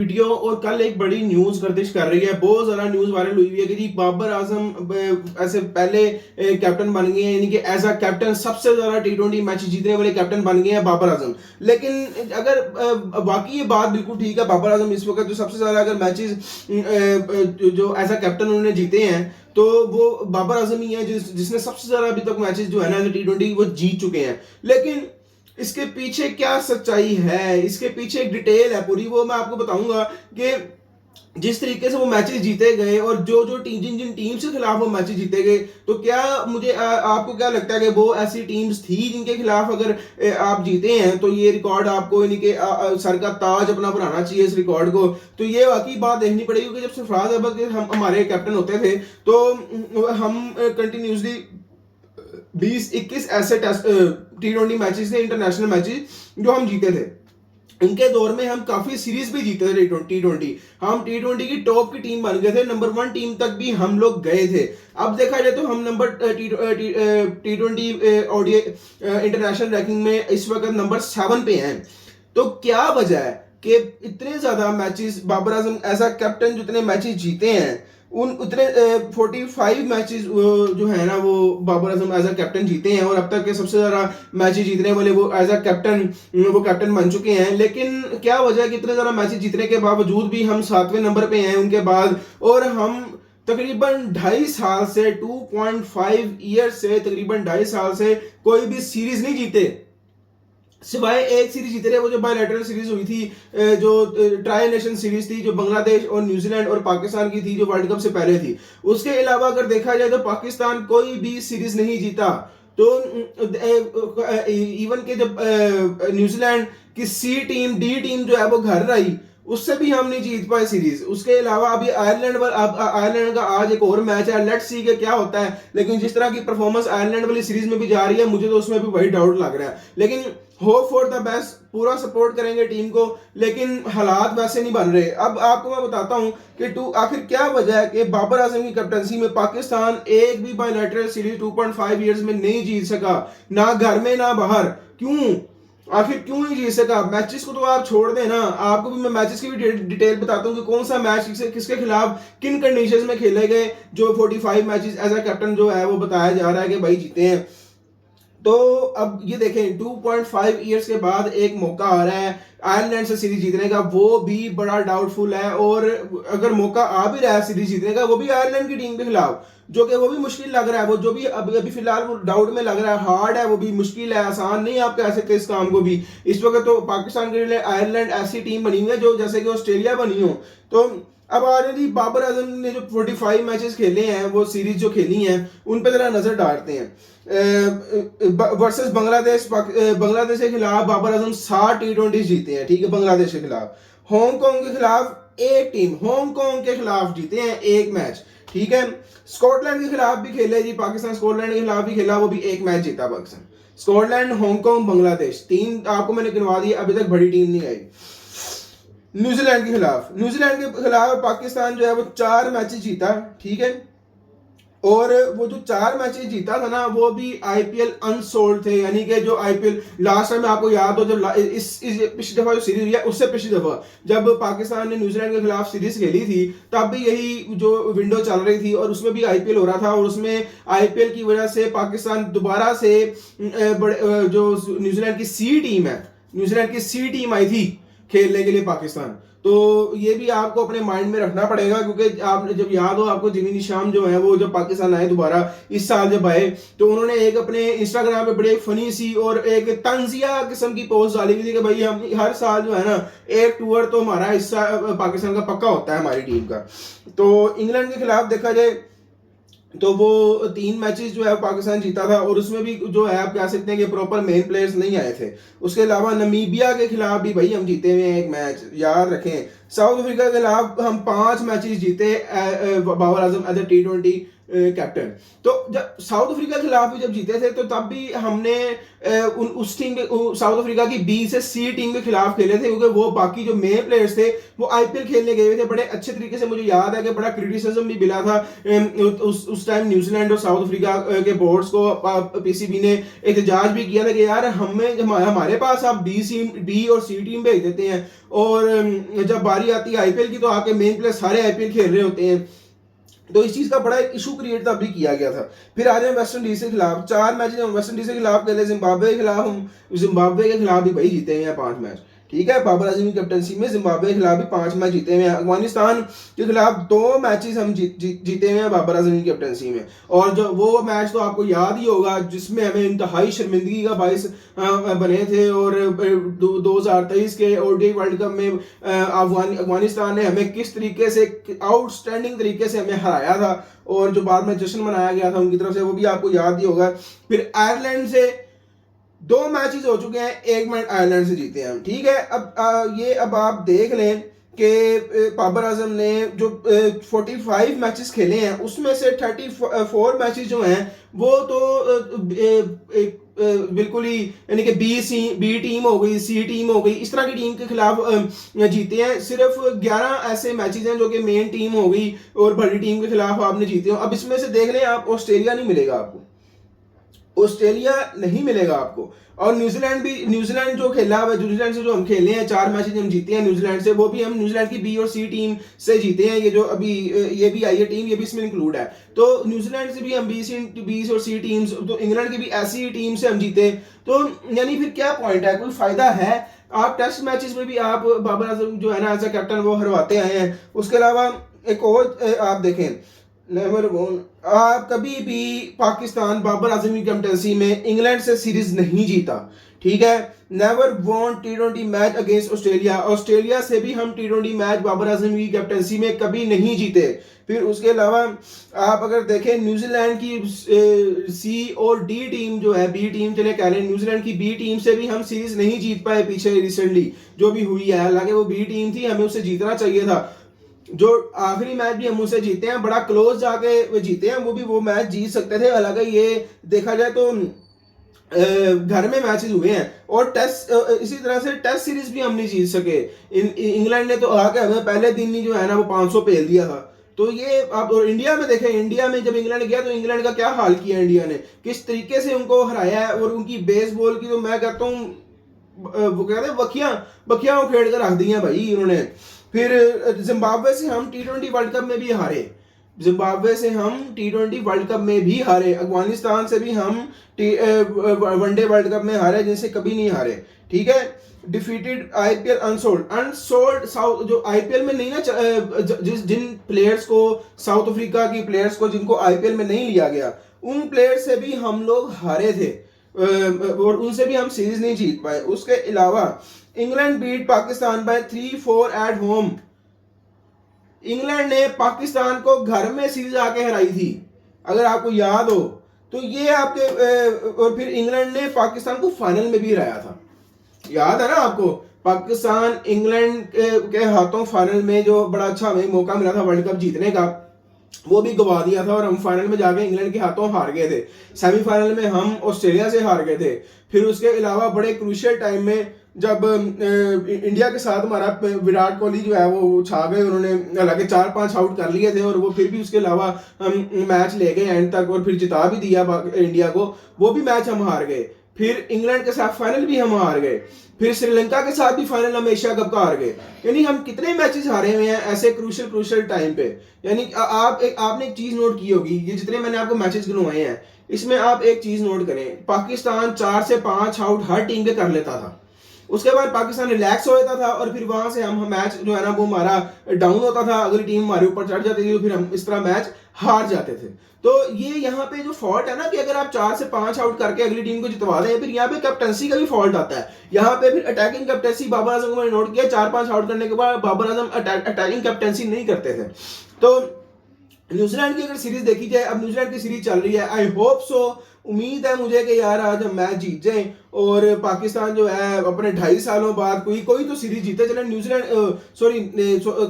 Video और कल एक बड़ी न्यूज गर्दिश कर रही है, बहुत ज्यादा न्यूज वायरल हुई है कि जी बाबर आजम ऐसे पहले कैप्टन बन गए हैं, यानी कि एज अ कैप्टन सबसे ज्यादा टी20 मैच जीतने वाले कैप्टन बन गए हैं बाबर आजम। लेकिन अगर बाकी ये बात बिल्कुल ठीक है, बाबर आजम इस वक्त जो सबसे ज्यादा अगर मैचेस जो एज अ कैप्टन उन्होंने जीते हैं तो वो बाबर आजम ही है जिसने सबसे ज्यादा अभी तक मैचेस जो है ना टी20 वो जीत चुके हैं। लेकिन इसके पीछे क्या सच्चाई है, इसके पीछे एक डिटेल है पूरी, वो मैं आपको बताऊंगा कि जिस तरीके से वो मैचेस जीते गए और जो जो टीम जिन जिन टीम से खिलाफ वो मैचेस जीते गए, तो क्या मुझे आपको क्या लगता है कि वो ऐसी टीम्स थी जिनके खिलाफ अगर आप जीते हैं तो ये रिकॉर्ड आपको यानी कि सर का ताज अपना बनाना चाहिए इस रिकॉर्ड को। तो ये वाकई बात देखनी पड़ेगी क्योंकि जब सरफराज अहमद के हम हमारे कैप्टन होते थे तो हम कंटिन्यूसली 20-21 ऐसे टी20 मैचेस थे, इंटरनेशनल मैचेस जो हम जीते थे। इनके दौर में हम काफी सीरीज भी जीते थे टी20। हम टी20 की टॉप की टीम बन गए थे, नंबर 1 टीम तक भी हम लोग गए थे। अब देखा जाए तो हम नंबर टी20 ओडीआई इंटरनेशनल रैंकिंग में इस वक्त नंबर 7 पे हैं। तो क्या वजह है कि इतने ज्यादा matches Babar Azam as a captain जितने मैचेस जीते हैं उन उतने 45 मैचेस जो है ना वो Babar Azam as a captain जीते हैं और अब तक के सबसे ज्यादा मैचेस जीतने वाले वो एज अ कैप्टन वो कैप्टन बन चुके हैं। लेकिन क्या वजह है कि इतने ज्यादा मैचेस जीतने के बावजूद भी हम 7वें नंबर पे हैं उनके बाद, और हम तकरीबन 2.5 साल से 2.5 ईयर से तकरीबन 2.5 साल से कोई भी सीरीज नहीं जीते, सिवाय एक सीरीज जीते रहे, वो जो बायलैटरल सीरीज हुई थी जो ट्राई नेशन सीरीज थी जो बांग्लादेश और न्यूजीलैंड और पाकिस्तान की थी जो वर्ल्ड कप से पहले थी। उसके अलावा अगर देखा जाए तो पाकिस्तान कोई भी सीरीज नहीं जीता। तो इवन के जब न्यूजीलैंड की सी टीम डी टीम जो है वो घर रही, उससे भी हम नहीं जीत पाए सीरीज। उसके अलावा अभी आयरलैंड का आज एक और मैच है, लेट्स सी के क्या होता है। लेकिन जिस तरह की परफॉर्मेंस आयरलैंड वाली सीरीज में भी जा रही है मुझे तो उसमें भी वही डाउट लग रहा है। लेकिन होप फॉर द बेस्ट, पूरा सपोर्ट करेंगे टीम को, लेकिन हालात वैसे नहीं बन रहे। अब आपको मैं बताता हूं कि आखिर क्या वजह है कि बाबर आजम की कैप्टनसी में पाकिस्तान एक भी बायलैटरल सीरीज 2.5 इयर्स में नहीं जीत सका, ना घर में ना बाहर। क्यों? आखिर क्यों नहीं जीत सका? मैचेस को तो आप छोड़ दें ना, आपको भी मैं मैचेस की भी डिटेल बताता हूँ कि कौन सा मैच किसके खिलाफ किन कंडीशंस में खेले गए। जो 45 मैचेस एज अ कैप्टन जो है वो बताया जा रहा है कि भाई जीते हैं। तो अब ये देखें 2.5 इयर्स के बाद एक मौका आ रहा है आयरलैंड से सीरीज जीतने का, वो भी बड़ा डाउटफुल है। और अगर मौका आ भी रहा है सीरीज जीतने का वो भी आयरलैंड की टीम के खिलाफ, जो कि वो भी मुश्किल लग रहा है। वो जो भी अभी अभी फिलहाल वो डाउट में लग रहा है, हार्ड है, वो भी मुश्किल है, आसान नहीं आप कह सकते इस काम को भी। इस वक्त तो पाकिस्तान के लिए आयरलैंड ऐसी टीम बनी हुई है जो जैसे कि ऑस्ट्रेलिया बनी हो। तो अब ऑलरेडी बाबर आजम ने जो 45 मैचेस खेले हैं, वो सीरीज जो खेली हैं उन पर जरा नजर डालते हैं। वर्सेस बांग्लादेश के खिलाफ बाबर आजम 60 टी20 जीते हैं, ठीक है, बांग्लादेश के खिलाफ। हांगकांग के खिलाफ एक टीम हांगकांग के खिलाफ जीते हैं एक मैच, ठीक है। स्कॉटलैंड के खिलाफ भी खेले जी, पाकिस्तान स्कॉटलैंड के खिलाफ भी खेला, वो भी एक मैच जीता पाकिस्तान। स्कॉटलैंड, हांगकांग, बांग्लादेश, तीन आपको मैंने गिनवा दी, अभी तक बड़ी टीम नहीं आई। न्यूजीलैंड के खिलाफ पाकिस्तान जो है वो 4 मैचेस जीता, ठीक है। और वो जो 4 मैचेस जीता था ना वो भी आईपीएल अनसोल्ड थे, यानी कि जो आईपीएल लास्ट टाइम आपको याद हो जब इस पिछली दफा जो सीरीज हुई है उससे पिछली दफा जब पाकिस्तान ने न्यूजीलैंड के खिलाफ सीरीज खेली थी तब भी यही जो विंडो चल रही थी और उसमें भी आईपीएल हो रहा था। और उसमें आईपीएल की वजह से पाकिस्तान दोबारा से जो न्यूजीलैंड की सी टीम है, न्यूजीलैंड की सी टीम आई थी खेलने के लिए पाकिस्तान। तो ये भी आपको अपने माइंड में रखना पड़ेगा क्योंकि आपने जब याद हो आपको जिमी निशाम जो है वो जब पाकिस्तान आए दोबारा इस साल जब आए तो उन्होंने एक अपने इंस्टाग्राम पे बड़े फनी सी और एक तंजिया किस्म की पोस्ट डाली हुई थी कि भाई हम हर साल जो है ना एक टूर तो हमारा हिस्सा पाकिस्तान का पक्का होता है हमारी टीम का। तो इंग्लैंड के खिलाफ देखा जाए तो वो 3 मैचेस जो है पाकिस्तान जीता था और उसमें भी जो है आप कह सकते हैं कि प्रॉपर मेन प्लेयर्स नहीं आए थे। उसके अलावा नमीबिया के खिलाफ भी भाई हम जीते हुए हैं एक मैच, याद रखें। साउथ अफ्रीका के खिलाफ हम 5 मैचेस जीते Babar Azam as a T20 captain. तो जब साउथ अफ्रीका के खिलाफ भी जब जीते थे तो तब भी हमने उस टीम के साउथ अफ्रीका की बी से सी टीम के खिलाफ खेले थे, क्योंकि वो बाकी जो मेन प्लेयर्स थे वो आईपीएल खेलने गए थे बड़े अच्छे तरीके से। मुझे याद है कि बड़ा क्रिटिसिज्म भी मिला था उस टाइम न्यूजीलैंड और साउथ अफ्रीका के बोर्ड्स को, पीसीबी ने एहतजाज भी किया था कि यार हमारे पास आप बी और सी टीम भेज देते हैं, और जब बारी आती है आईपीएल की तो आपके मेन प्लेयर सारे आईपीएल खेल रहे होते हैं। तो इस चीज का बड़ा एक इशू क्रिएट तब भी किया गया था। फिर आ जाए वेस्ट इंडीज के खिलाफ, 4 मैच हम वेस्ट इंडीज के खिलाफ खेले, जिम्बाब्वे के खिलाफ हम जिम्बाब्वे के खिलाफ भी भाई जीते हैं 5 मैच, ठीक है। बाबर आजम की कैप्टनसी में जिम्बाब्वे के खिलाफ भी 5 मैच जीते हुए हैं। अफगानिस्तान के खिलाफ 2 मैचेस हम जीते हुए हैं बाबर आजम की कैप्टनसी में। और जो वो मैच तो आपको याद ही होगा जिसमें हमें इंतहाई शर्मिंदगी का बाइस बने थे, और 2023 के ओडीआई वर्ल्ड कप में अफगानिस्तान ने हमें किस तरीके से आउटस्टैंडिंग तरीके से हमें हराया था, और जो बाद में जश्न मनाया गया था उनकी तरफ से, वो भी आपको याद ही होगा। फिर आयरलैंड से 2 मैचेस हो चुके हैं, 1 मैच आयरलैंड से जीते हैं हम, ठीक है। अब आप देख लें कि बाबर आजम ने जो 45 मैचेस खेले हैं उसमें से 34 मैचेस जो हैं वो तो बिल्कुल ही यानी कि बी टीम हो गई, सी टीम हो गई, इस तरह की टीम के खिलाफ जीते हैं। सिर्फ 11 ऐसे मैचेस हैं जो कि मेन टीम हो गई और बड़ी टीम के खिलाफ आपने जीते हो। अब इसमें से देख लें आप, ऑस्ट्रेलिया नहीं मिलेगा आपको, ऑस्ट्रेलिया नहीं मिलेगा आपको। और न्यूजीलैंड जो खेला हुआ, न्यूजीलैंड से जो हम खेले हैं 4 मैचेस हम जीते हैं न्यूजीलैंड से, वो भी हम न्यूजीलैंड की बी और सी टीम से जीते हैं। ये जो अभी ये भी आई है टीम, ये भी इसमें इंक्लूड है। तो न्यूजीलैंड से भी हम बी और सी टीम्स, तो इंग्लैंड की भी ऐसी टीम से हम जीते। तो यानी फिर क्या पॉइंट है, कोई फायदा है? आप टेस्ट मैचेस में भी आप बाबर आजम जो है ना एज ए कैप्टन वो हरवाते आए हैं। उसके अलावा एक और आप देखें, नेवर वोन, आप कभी भी पाकिस्तान बाबर आजम की कैप्टनसी में इंग्लैंड से सीरीज नहीं जीता, ठीक है। Never won T20 match against Australia, Australia से भी हम T20 मैच बाबर आजम की कैप्टनसी में कभी नहीं जीते। फिर उसके अलावा आप अगर देखें न्यूजीलैंड की सी और डी टीम जो है, बी टीम चले कह रहे हैं, न्यूजीलैंड की बी टीम से भी हम सीरीज नहीं जीत पाए पीछे रिसेंटली जो भी हुई है। हालांकि वो बी टीम थी, हमें उससे जीतना चाहिए था। जो आखिरी मैच भी हम उससे जीते हैं, बड़ा क्लोज जाके जीते हैं, वो मैच जीत सकते थे। हालांकि ये देखा जाए तो घर में मैचेस हुए हैं, और टेस्ट इसी तरह से टेस्ट सीरीज भी हम नहीं जीत सके। इंग्लैंड ने तो आके हमें पहले दिन ही जो है ना वो 500 पेल दिया था। तो ये आप, और इंडिया में देखें, इंडिया में जब इंग्लैंड गया तो इंग्लैंड का क्या हाल किया इंडिया ने, किस तरीके से उनको हराया है। और उनकी बेसबॉल की तो मैं कहता हूँ वो कहते हैं बखियां उखेड़ कर रख दी हैं भाई उन्होंने। फिर जिम्बाब्वे से हम T20 वर्ल्ड कप में भी हारे, जिम्बाब्वे से हम T20 वर्ल्ड कप में भी हारे, अफगानिस्तान से भी हम वनडे वर्ल्ड कप में हारे जिनसे कभी नहीं हारे, ठीक है। डिफीटेड आईपीएल अनसोल्ड साउथ, जो आईपीएल में नहीं ना, जिन प्लेयर्स को, साउथ अफ्रीका की प्लेयर्स को जिनको आईपीएल में नहीं लिया गया, उन प्लेयर्स से भी हम लोग हारे थे, और उनसे भी हम सीरीज नहीं जीत पाए। उसके अलावा England beat Pakistan by 3-4 at home. England ने पाकिस्तान को घर में सीरीज आके हराई थी, अगर आपको याद हो तो। ये आपके और फिर इंग्लैंड ने पाकिस्तान को फाइनल में भी हराया था, याद है ना आपको। पाकिस्तान इंग्लैंड के हाथों फाइनल में जो बड़ा अच्छा हमें मौका मिला था वर्ल्ड कप जीतने का, वो भी गवा दिया था, और हम फाइनल में जाके इंग्लैंड के हाथों हार गए थे। सेमीफाइनल में हम ऑस्ट्रेलिया से हार गए थे। फिर उसके अलावा बड़े क्रूशियल टाइम में जब इंडिया के साथ हमारा विराट कोहली जो है वो छा गए, उन्होंने हालांकि 4-5 आउट कर लिए थे, और वो फिर भी उसके अलावा हम मैच ले गए एंड तक, और फिर जिता भी दिया इंडिया को। वो भी मैच हम हार गए। फिर इंग्लैंड के साथ फाइनल भी हम हार गए। फिर श्रीलंका के साथ भी फाइनल हम एशिया कप का हार गए। यानी हम कितने मैचेस हारे हुए हैं ऐसे क्रूशियल टाइम पे। यानी आपने एक चीज नोट की होगी, ये जितने मैंने आपको मैचेस गिनवाए हैं इसमें आप एक चीज नोट करें, पाकिस्तान 4 से 5 आउट हर टीम के कर लेता था। उसके बाद पाकिस्तान रिलैक्स हो जाता था, और फिर वहां से हम मैच जो है ना वो हमारा डाउन होता था, अगली टीम हमारे ऊपर चढ़ जाती थी, तो फिर हम इस तरह मैच हार जाते थे। तो ये यहाँ पे जो फॉल्ट है ना कि अगर आप 4 से 5 आउट करके अगली टीम को जितवा दें, फिर यहाँ पे कैप्टनसी का भी फॉल्ट आता है। यहाँ पे फिर अटैकिंग कैप्टनसी बाबर आजम को मैंने नोट किया, 4-5 आउट करने के बाद बाबर आजम अटैकिंग कैप्टनसी नहीं करते थे। तो न्यूजीलैंड की अगर सीरीज देखी जाए, अब न्यूजीलैंड की सीरीज चल रही है, आई होप सो उम्मीद है मुझे कि यार आज हम मैच जीत जाएं और पाकिस्तान जो है अपने 2.5 सालों बाद कोई कोई तो सीरीज जीते। चले न्यूजीलैंड सॉरी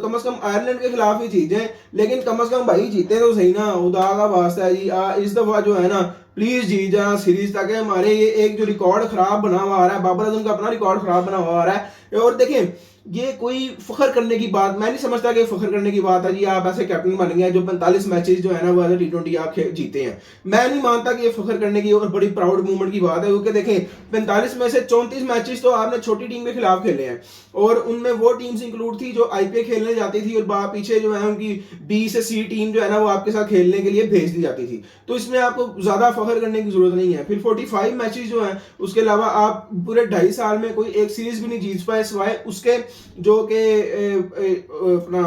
कम से कम आयरलैंड के खिलाफ ही जीत जाए, लेकिन कम से कम भाई जीते तो सही ना, खुदा का वास्ता है जी। इस दफा जो है ना प्लीज जीत जाना सीरीज, ताकि हमारे ये एक जो रिकॉर्ड खराब बना हुआ आ रहा है, बाबर आजम का अपना रिकॉर्ड खराब बना हुआ आ रहा है। और देखें ये कोई फखर करने की बात मैं नहीं समझता कि फखर करने की बात है जी। आप ऐसे कैप्टन बन गए जो 45 मैचेस जो है ना वो एज T20 आप जीते हैं। मैं नहीं मानता कि ये फखर करने की और बड़ी प्राउड मूवमेंट की बात है, क्योंकि देखें 45 में से 34 मैचेस तो आपने छोटी टीम के खिलाफ खेले हैं, और उनमें वो टीम्स इंक्लूड थी जो IPL खेलने जाती थी, और पीछे जो है उनकी B से C टीम जो है ना वो आपके साथ खेलने के लिए भेज दी जाती थी। तो इसमें आपको ज्यादा फखर करने की जरूरत नहीं है। फिर 45 मैचेस जो हैं उसके अलावा आप पूरे 2.5 साल में कोई एक सीरीज भी नहीं जीत पाए, सिवाय उसके जो कि अपना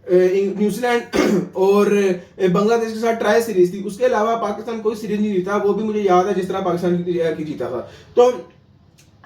न्यूजीलैंड और बांग्लादेश के साथ ट्राई सीरीज थी। उसके अलावा पाकिस्तान कोई सीरीज नहीं जीता, वो भी मुझे याद है जिस तरह पाकिस्तान की जीता था। तो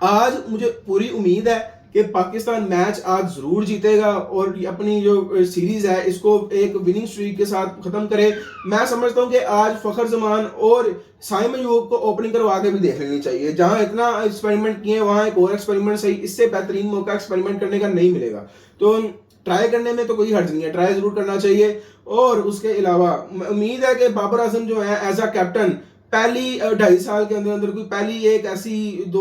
आज मुझे पूरी उम्मीद है कि पाकिस्तान मैच आज जरूर जीतेगा और अपनी जो सीरीज है इसको एक विनिंग स्ट्रीक के साथ खत्म करे। मैं समझता हूं कि आज फखर जमान और साइम अयूब को ओपनिंग करवा के भी देख लेनी चाहिए। जहां इतना एक्सपेरिमेंट किए वहां एक और एक्सपेरिमेंट सही, इससे बेहतरीन मौका एक्सपेरिमेंट करने का नहीं मिलेगा। तो ट्राई करने में तो कोई हर्ज नहीं है, ट्राई जरूर करना चाहिए। और उसके अलावा उम्मीद है कि बाबर आजम जो है एज अ कैप्टन पहली 2.5 साल के अंदर अंदर कोई पहली एक ऐसी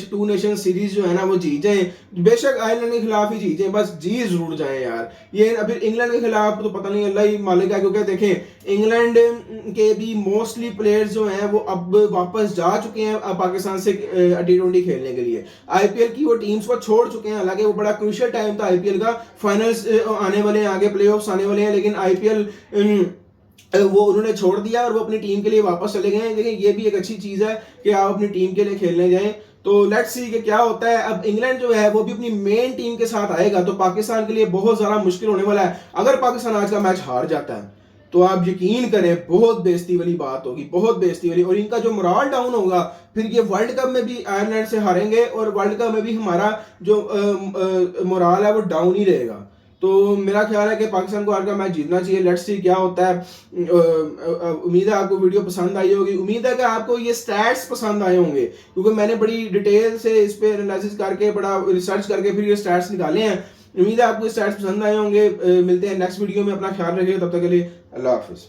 टू नेशन सीरीज जो है ना वो जीत जाए। बेशक आयरलैंड के खिलाफ ही जीत जाए, बस जीत जरूर जाए यार। ये अभी इंग्लैंड के खिलाफ तो पता नहीं, अल्लाह ही मालिक है, क्योंकि देखें इंग्लैंड के भी मोस्टली प्लेयर्स जो हैं वो अब वापस जा चुके हैं पाकिस्तान से T20 खेलने के लिए। IPL की वो टीम्स को छोड़ चुके हैं, हालांकि वो बड़ा क्रूशियल टाइम था IPL का, फाइनल्स आने वाले हैं, आगे प्ले आने वाले हैं, लेकिन IPL वो उन्होंने छोड़ दिया और वो अपनी टीम के लिए वापस चले गए हैं। लेकिन ये भी एक अच्छी चीज है कि आप अपनी टीम के लिए खेलने जाएं। तो लेट्स सी कि क्या होता है। अब इंग्लैंड जो है वो भी अपनी मेन टीम के साथ आएगा, तो पाकिस्तान के लिए बहुत ज्यादा मुश्किल होने वाला है। अगर पाकिस्तान आज का मैच हार जाता है तो आप यकीन करें बहुत बेइज्जती वाली बात होगी, बहुत बेइज्जती वाली, और इनका जो मोराल डाउन होगा। फिर ये वर्ल्ड कप में भी आयरलैंड से हारेंगे और वर्ल्ड कप में भी हमारा जो मोराल है वो डाउन ही रहेगा। तो मेरा ख्याल है कि पाकिस्तान को आज का मैच जीतना चाहिए। लेट्स सी क्या होता है। उम्मीद है आपको वीडियो पसंद आई होगी, उम्मीद है कि आपको ये स्टैट्स पसंद आए होंगे, क्योंकि मैंने बड़ी डिटेल से इस पे एनालिसिस करके बड़ा रिसर्च करके फिर ये स्टैट्स निकाले हैं। उम्मीद है आपको स्टैट्स पसंद आए होंगे। मिलते हैं नेक्स्ट वीडियो में, अपना ख्याल रखिए, तब तक के लिए अल्लाह हाफिज।